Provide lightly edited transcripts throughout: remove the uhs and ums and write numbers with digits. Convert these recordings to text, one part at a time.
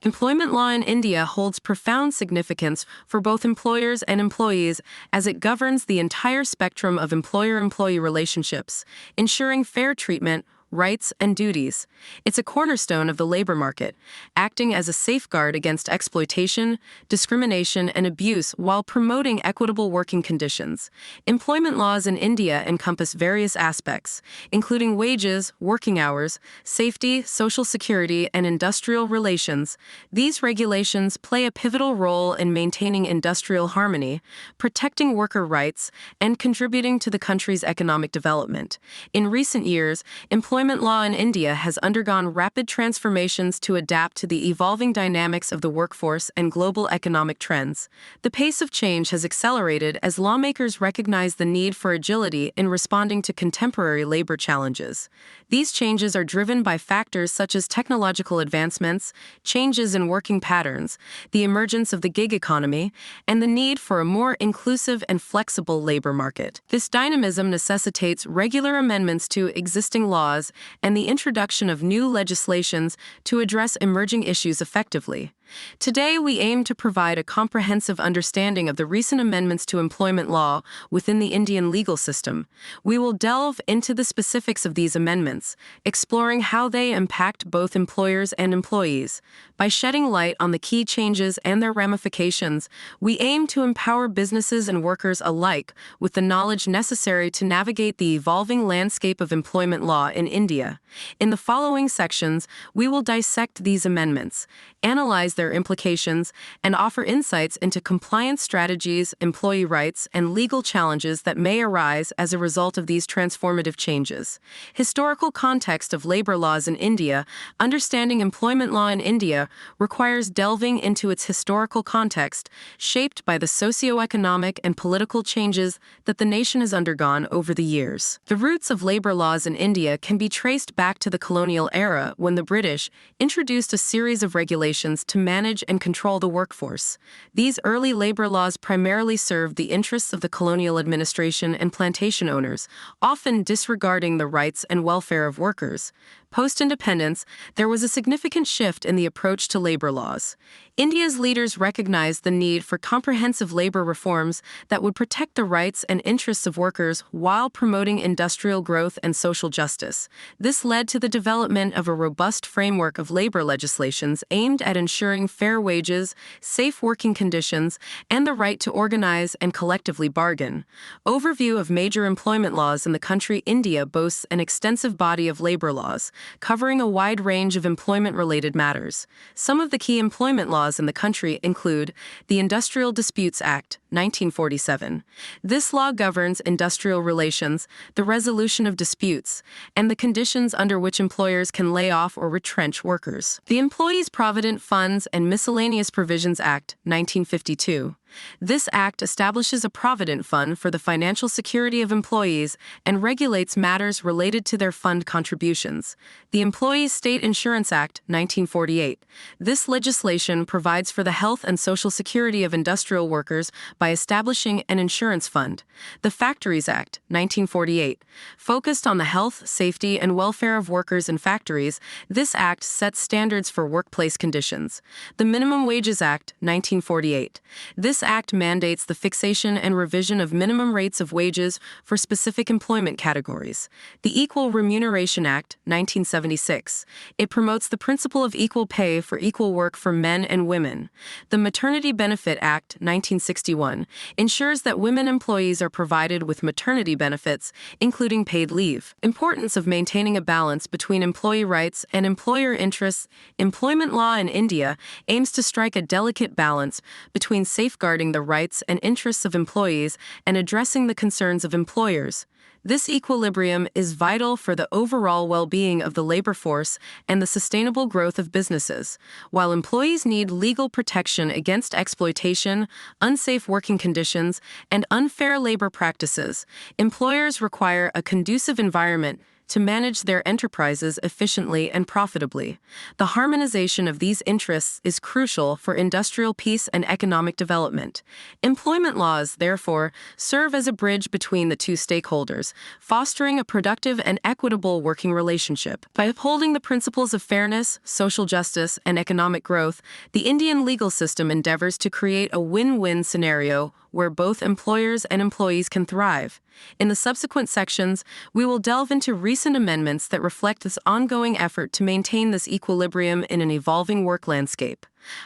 Employment law in India holds profound significance for both employers and employees as it governs the entire spectrum of employer-employee relationships, ensuring fair treatment, rights, and duties. It's a cornerstone of the labor market, acting as a safeguard against exploitation, discrimination, and abuse while promoting equitable working conditions. Employment laws in India encompass various aspects, including wages, working hours, safety, social security, and industrial relations. These regulations play a pivotal role in maintaining industrial harmony, protecting worker rights, and contributing to the country's economic development. In recent years, employment law in India has undergone rapid transformations to adapt to the evolving dynamics of the workforce and global economic trends. The pace of change has accelerated as lawmakers recognize the need for agility in responding to contemporary labor challenges. These changes are driven by factors such as technological advancements, changes in working patterns, the emergence of the gig economy, and the need for a more inclusive and flexible labor market. This dynamism necessitates regular amendments to existing laws and the introduction of new legislations to address emerging issues effectively. Today, we aim to provide a comprehensive understanding of the recent amendments to employment law within the Indian legal system. We will delve into the specifics of these amendments, exploring how they impact both employers and employees. By shedding light on the key changes and their ramifications, we aim to empower businesses and workers alike with the knowledge necessary to navigate the evolving landscape of employment law in India. In the following sections, we will dissect these amendments, analyze their implications, and offer insights into compliance strategies, employee rights, and legal challenges that may arise as a result of these transformative changes. Historical context of labor laws in India. Understanding employment law in India requires delving into its historical context, shaped by the socio-economic and political changes that the nation has undergone over the years. The roots of labor laws in India can be traced back to the colonial era when the British introduced a series of regulations to manage and control the workforce. These early labor laws primarily served the interests of the colonial administration and plantation owners, often disregarding the rights and welfare of workers. Post-independence, there was a significant shift in the approach to labor laws. India's leaders recognized the need for comprehensive labor reforms that would protect the rights and interests of workers while promoting industrial growth and social justice. This led to the development of a robust framework of labor legislations aimed at ensuring fair wages, safe working conditions, and the right to organize and collectively bargain. Overview of major employment laws in the country. India boasts an extensive body of labor laws, covering a wide range of employment-related matters. Some of the key employment laws in the country include the Industrial Disputes Act, 1947. This law governs industrial relations, the resolution of disputes, and the conditions under which employers can lay off or retrench workers. The Employees' Provident Funds and Miscellaneous Provisions Act, 1952. This act establishes a provident fund for the financial security of employees and regulates matters related to their fund contributions. The Employees' State Insurance Act, 1948. This legislation provides for the health and social security of industrial workers by establishing an insurance fund. The Factories Act, 1948. Focused on the health, safety, and welfare of workers in factories, this act sets standards for workplace conditions. The Minimum Wages Act, 1948. This act mandates the fixation and revision of minimum rates of wages for specific employment categories. The Equal Remuneration Act, 1976. It promotes the principle of equal pay for equal work for men and women. The Maternity Benefit Act, 1961, ensures that women employees are provided with maternity benefits, including paid leave. Importance of maintaining a balance between employee rights and employer interests. Employment law in India aims to strike a delicate balance between safeguarding the rights and interests of employees and addressing the concerns of employers. This equilibrium is vital for the overall well-being of the labor force and the sustainable growth of businesses. While employees need legal protection against exploitation, unsafe working conditions, and unfair labor practices, employers require a conducive environment to manage their enterprises efficiently and profitably. The harmonization of these interests is crucial for industrial peace and economic development. Employment laws, therefore, serve as a bridge between the two stakeholders, fostering a productive and equitable working relationship. By upholding the principles of fairness, social justice, and economic growth, the Indian legal system endeavors to create a win-win scenario where both employers and employees can thrive. In the subsequent sections, we will delve into recent amendments that reflect this ongoing effort to maintain this equilibrium in an evolving work landscape.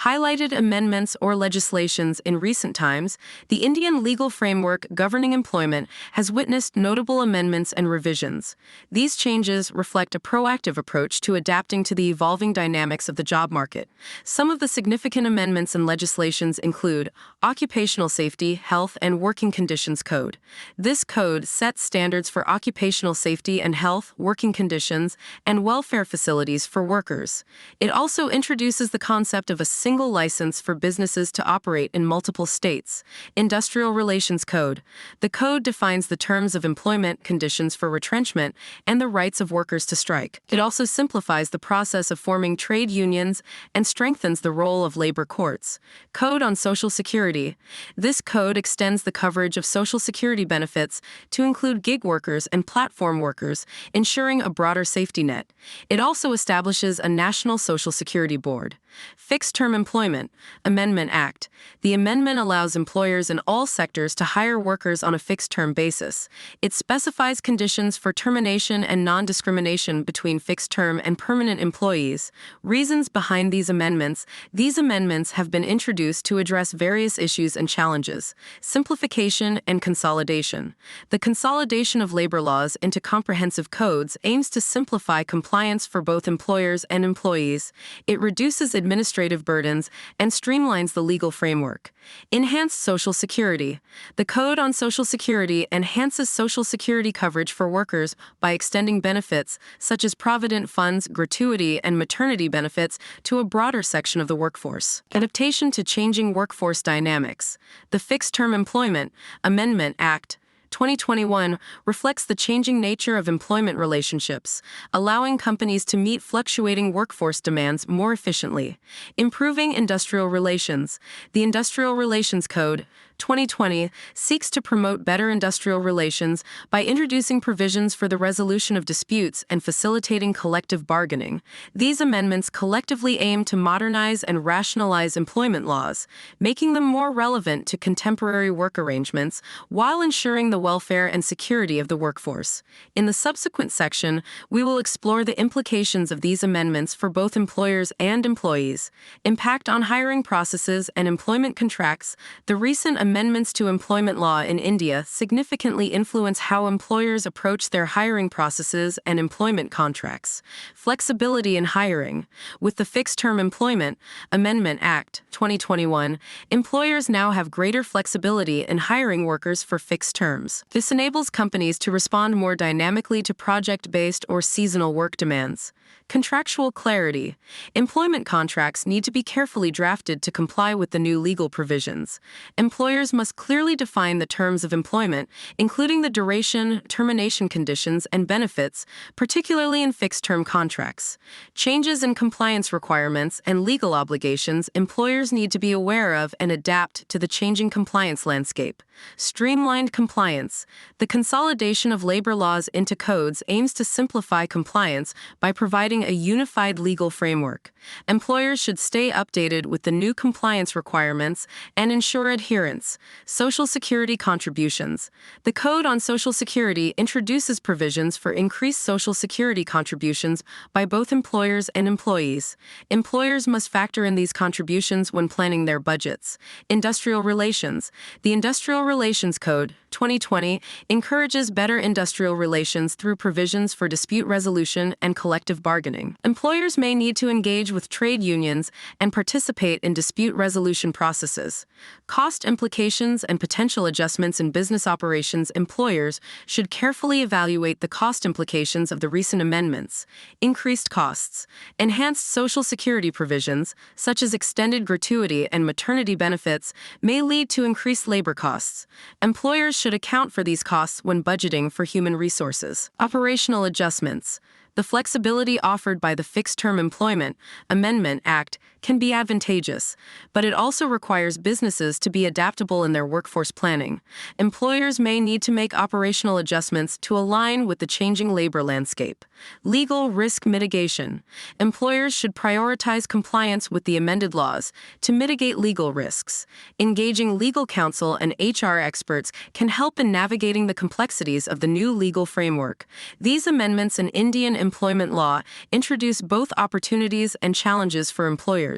Highlighted amendments or legislations in recent times, the Indian legal framework governing employment has witnessed notable amendments and revisions. These changes reflect a proactive approach to adapting to the evolving dynamics of the job market. Some of the significant amendments and legislations include Occupational Safety, Health, and Working Conditions Code. This code sets standards for occupational safety and health, working conditions, and welfare facilities for workers. It also introduces the concept of a single license for businesses to operate in multiple states. Industrial Relations Code. The code defines the terms of employment, conditions for retrenchment, and the rights of workers to strike. It also simplifies the process of forming trade unions and strengthens the role of labor courts. Code on Social Security. This code extends the coverage of Social Security benefits to include gig workers and platform workers, ensuring a broader safety net. It also establishes a National Social Security Board. Fixed-Term Employment Amendment Act. The amendment allows employers in all sectors to hire workers on a fixed-term basis. It specifies conditions for termination and non-discrimination between fixed-term and permanent employees. Reasons behind these amendments. These amendments have been introduced to address various issues and challenges. Simplification and consolidation. The consolidation of labor laws into comprehensive codes aims to simplify compliance for both employers and employees. It reduces administrative burdens and streamlines the legal framework. Enhanced Social Security. The Code on Social Security enhances Social Security coverage for workers by extending benefits such as provident funds, gratuity, and maternity benefits to a broader section of the workforce. Adaptation to changing workforce dynamics. The Fixed-Term Employment Amendment Act 2021 reflects the changing nature of employment relationships, allowing companies to meet fluctuating workforce demands more efficiently. Improving industrial relations. The Industrial Relations Code 2020 seeks to promote better industrial relations by introducing provisions for the resolution of disputes and facilitating collective bargaining. These amendments collectively aim to modernize and rationalize employment laws, making them more relevant to contemporary work arrangements while ensuring the welfare and security of the workforce. In the subsequent section, we will explore the implications of these amendments for both employers and employees. Impact on hiring processes and employment contracts. The recent amendments to employment law in India significantly influence how employers approach their hiring processes and employment contracts. Flexibility in hiring. With the Fixed-Term Employment Amendment Act 2021, employers now have greater flexibility in hiring workers for fixed terms. This enables companies to respond more dynamically to project-based or seasonal work demands. Contractual clarity. Employment contracts need to be carefully drafted to comply with the new legal provisions. Employers must clearly define the terms of employment, including the duration, termination conditions, and benefits, particularly in fixed-term contracts. Changes in compliance requirements and legal obligations employers need to be aware of and adapt to the changing compliance landscape. Streamlined compliance. The consolidation of labor laws into codes aims to simplify compliance by providing a unified legal framework. Employers should stay updated with the new compliance requirements and ensure adherence. Social Security contributions. The Code on Social Security introduces provisions for increased Social Security contributions by both employers and employees. Employers must factor in these contributions when planning their budgets. Industrial relations. The Industrial Relations Code 2020 encourages better industrial relations through provisions for dispute resolution and collective bargaining. Employers may need to engage with trade unions and participate in dispute resolution processes. Cost implications and potential adjustments in business operations. Employers should carefully evaluate the cost implications of the recent amendments. Increased costs. Enhanced Social Security provisions, such as extended gratuity and maternity benefits, may lead to increased labor costs. Employers should account for these costs when budgeting for human resources. Operational adjustments. The flexibility offered by the Fixed-Term Employment Amendment Act can be advantageous, but it also requires businesses to be adaptable in their workforce planning. Employers may need to make operational adjustments to align with the changing labor landscape. Legal risk mitigation. Employers should prioritize compliance with the amended laws to mitigate legal risks. Engaging legal counsel and HR experts can help in navigating the complexities of the new legal framework. These amendments in Indian employment law introduce both opportunities and challenges for employers.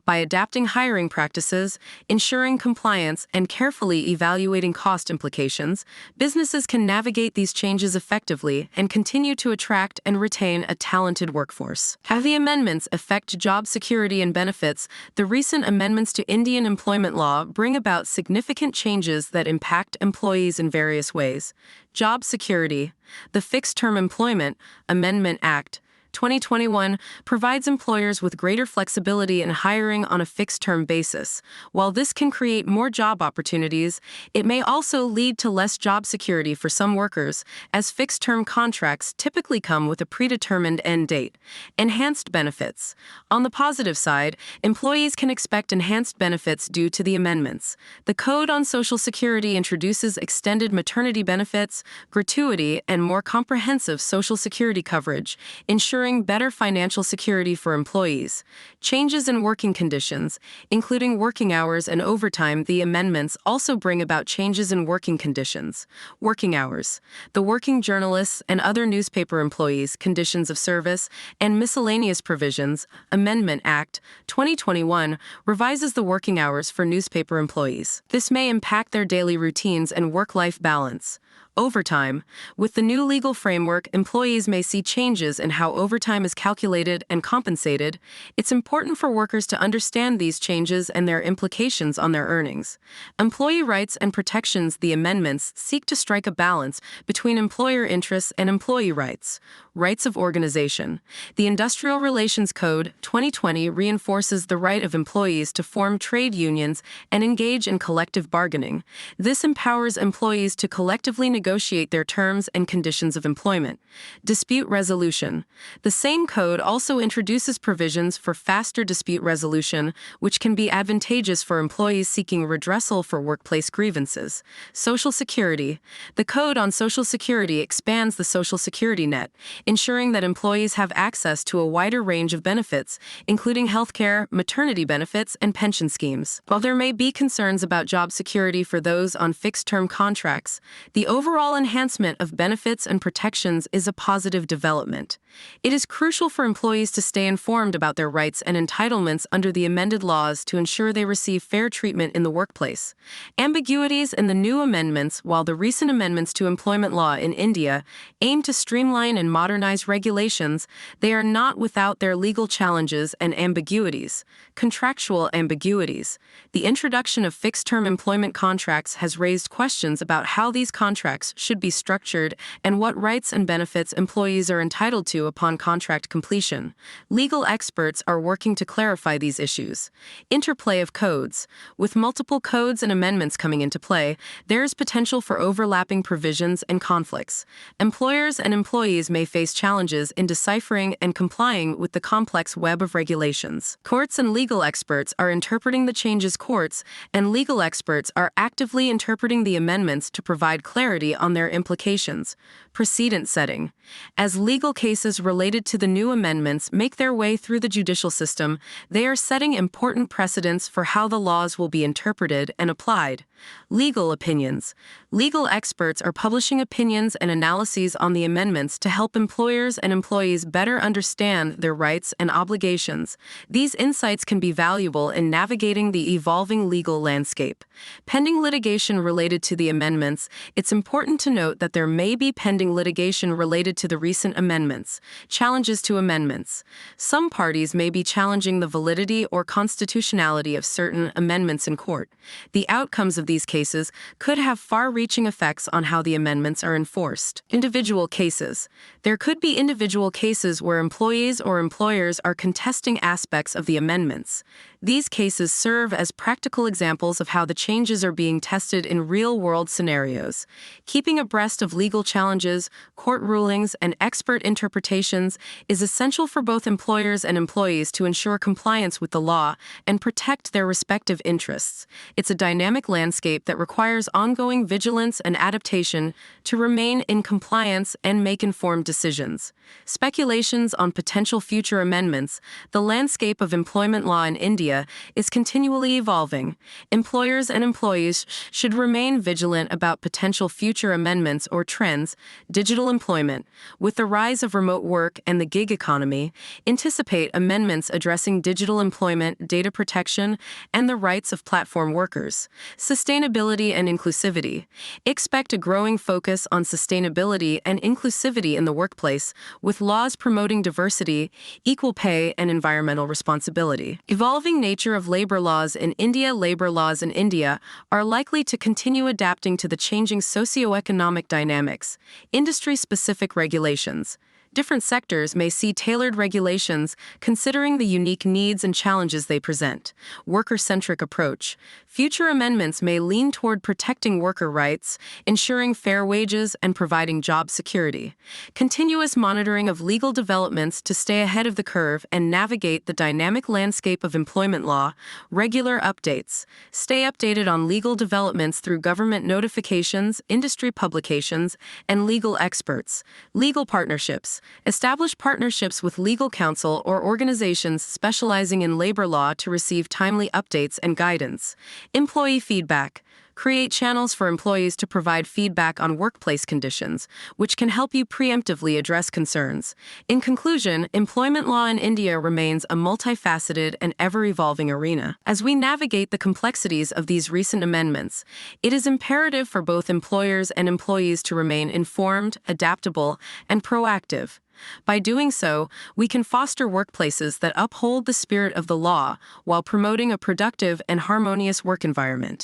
By adapting hiring practices, ensuring compliance, and carefully evaluating cost implications, businesses can navigate these changes effectively and continue to attract and retain a talented workforce. How the amendments affect job security and benefits. The recent amendments to Indian employment law bring about significant changes that impact employees in various ways. Job security. The Fixed-Term Employment Amendment Act 2021 provides employers with greater flexibility in hiring on a fixed-term basis. While this can create more job opportunities, it may also lead to less job security for some workers, as fixed-term contracts typically come with a predetermined end date. Enhanced benefits. On the positive side, employees can expect enhanced benefits due to the amendments. The Code on Social Security introduces extended maternity benefits, gratuity, and more comprehensive Social Security coverage, ensuring better financial security for employees. Changes in working conditions, including working hours and overtime. The amendments also bring about changes in working conditions. Working hours. The working journalists and other newspaper employees' conditions of service and miscellaneous provisions. Amendment Act 2021 revises the working hours for newspaper employees. This may impact their daily routines and work-life balance. Overtime. With the new legal framework, employees may see changes in how overtime is calculated and compensated. It's important for workers to understand these changes and their implications on their earnings. Employee rights and protections. The amendments seek to strike a balance between employer interests and employee rights. Rights of organization. The Industrial Relations Code 2020 reinforces the right of employees to form trade unions and engage in collective bargaining. This empowers employees to collectively negotiate their terms and conditions of employment. Dispute resolution. The same code also introduces provisions for faster dispute resolution, which can be advantageous for employees seeking redressal for workplace grievances. Social Security. The Code on Social Security expands the Social Security net, ensuring that employees have access to a wider range of benefits, including healthcare, maternity benefits, and pension schemes. While there may be concerns about job security for those on fixed-term contracts, the overall enhancement of benefits and protections is a positive development. It is crucial for employees to stay informed about their rights and entitlements under the amended laws to ensure they receive fair treatment in the workplace. Ambiguities in the new amendments. While the recent amendments to employment law in India aim to streamline and modernize regulations, they are not without their legal challenges and ambiguities. Contractual ambiguities. The introduction of fixed-term employment contracts has raised questions about how these contracts should be structured and what rights and benefits employees are entitled to upon contract completion. Legal experts are working to clarify these issues. Interplay of codes. With multiple codes and amendments coming into play, there is potential for overlapping provisions and conflicts. Employers and employees may face challenges in deciphering and complying with the complex web of regulations. Courts and legal experts are interpreting the changes. Courts and legal experts are actively interpreting the amendments to provide clarity on their implications. Precedent setting. As legal cases related to the new amendments make their way through the judicial system, they are setting important precedents for how the laws will be interpreted and applied. Legal opinions. Legal experts are publishing opinions and analyses on the amendments to help employees employers and employees better understand their rights and obligations. These insights can be valuable in navigating the evolving legal landscape. Pending litigation related to the amendments, it's important to note that there may be pending litigation related to the recent amendments. Challenges to amendments. Some parties may be challenging the validity or constitutionality of certain amendments in court. The outcomes of these cases could have far-reaching effects on how the amendments are enforced. Individual cases. There could be individual cases where employees or employers are contesting aspects of the amendments. These cases serve as practical examples of how the changes are being tested in real-world scenarios. Keeping abreast of legal challenges, court rulings, and expert interpretations is essential for both employers and employees to ensure compliance with the law and protect their respective interests. It's a dynamic landscape that requires ongoing vigilance and adaptation to remain in compliance and make informed decisions. Speculations on potential future amendments. The landscape of employment law in India is continually evolving. Employers and employees should remain vigilant about potential future amendments or trends. Digital employment. With the rise of remote work and the gig economy, anticipate amendments addressing digital employment, data protection, and the rights of platform workers. Sustainability and inclusivity. Expect a growing focus on sustainability and inclusivity in the workplace, with laws promoting diversity, equal pay, and environmental responsibility. Evolving nature of labor laws in India. Labor laws in India are likely to continue adapting to the changing socioeconomic dynamics. Industry-specific regulations. Different sectors may see tailored regulations considering the unique needs and challenges they present. Worker-centric approach. Future amendments may lean toward protecting worker rights, ensuring fair wages, and providing job security. Continuous monitoring of legal developments to stay ahead of the curve and navigate the dynamic landscape of employment law. Regular updates. Stay updated on legal developments through government notifications, industry publications, and legal experts. Legal partnerships. Establish partnerships with legal counsel or organizations specializing in labor law to receive timely updates and guidance. Employee feedback. Create channels for employees to provide feedback on workplace conditions, which can help you preemptively address concerns. In conclusion, employment law in India remains a multifaceted and ever-evolving arena. As we navigate the complexities of these recent amendments, it is imperative for both employers and employees to remain informed, adaptable, and proactive. By doing so, we can foster workplaces that uphold the spirit of the law while promoting a productive and harmonious work environment.